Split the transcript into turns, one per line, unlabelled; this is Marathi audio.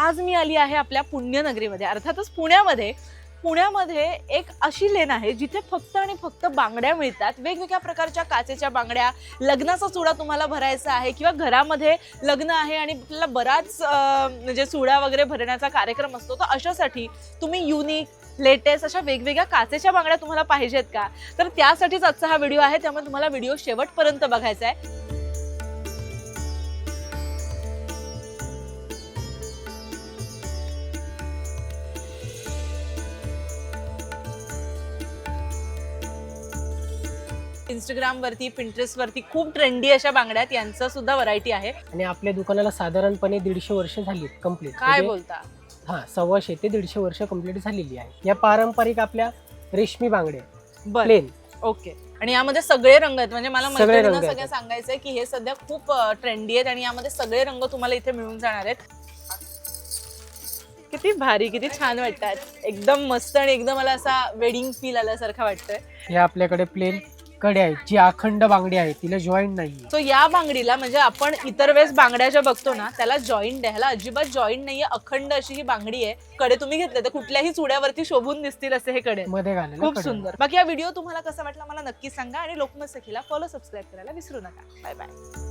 आज मी आली आहे आपल्या पुण्यनगरीमध्ये, अर्थातच पुण्यामध्ये एक अशी लेन आहे जिथे फक्त आणि फक्त बांगड्या मिळतात. वेगवेगळ्या प्रकारच्या काचेच्या बांगड्या, लग्नाचा चुडा तुम्हाला भरायचा आहे किंवा घरामध्ये लग्न आहे आणि आपल्याला बराच म्हणजे चुडा वगैरे भरण्याचा कार्यक्रम असतो, तर अशासाठी तुम्ही युनिक लेटेस्ट अशा वेगवेगळ्या काचेच्या बांगड्या तुम्हाला पाहिजेत का, तर त्यासाठीच आजचा हा व्हिडिओ आहे. त्यामुळे तुम्हाला व्हिडिओ शेवटपर्यंत बघायचा आहे. इंस्टाग्राम वरती, पिंटरेस्ट वरती खूप ट्रेंडी अशा बांगड्या आहेत, यांचं सुद्धा व्हरायटी आहे.
आणि आपल्या दुकानाला साधारणपणे 150 वर्ष झाली कंप्लीट.
काय बोलता?
हा, 125 ते 150 वर्ष कंप्लीट झालेली आहे. या पारंपरिक आपल्या रेशमी बांगड्या प्लेन.
ओके. आणि यामध्ये सगळे रंग आहेत, म्हणजे मला
सगळे रंग
मैत्रिणींना सगळं सांगायचंय की हे सध्या खूप ट्रेंडी आहेत आणि यामध्ये सगळे रंग तुम्हाला इथे मिळून जाणार आहेत. किती भारी, किती छान वाटतात, एकदम मस्त आणि एकदम मला असा वेडिंग फील आल्यासारखं वाटतंय.
या आपल्याकडे प्लेन कडे आहेत, जी अखंड बांगडी आहे, तिला जॉईंट नाहीये.
सो या बांगडीला म्हणजे आपण इतर वेळेस बांगड्या ज्या बघतो ना त्याला जॉईंट आहे, ह्याला अजिबात जॉईंट नाहीये. अखंड अशी ही बांगडी आहे. कडे तुम्ही घेतले तर कुठल्याही चुड्यावरती शोभून दिसतील असे हे कडे
मध्ये घालायला
खूप
कडे.
सुंदर. बाकी हा व्हिडिओ तुम्हाला कसा वाटला मला नक्की सांगा आणि लोकमत सखीला फॉलो सबस्क्राईब करायला विसरू नका. Bye bye.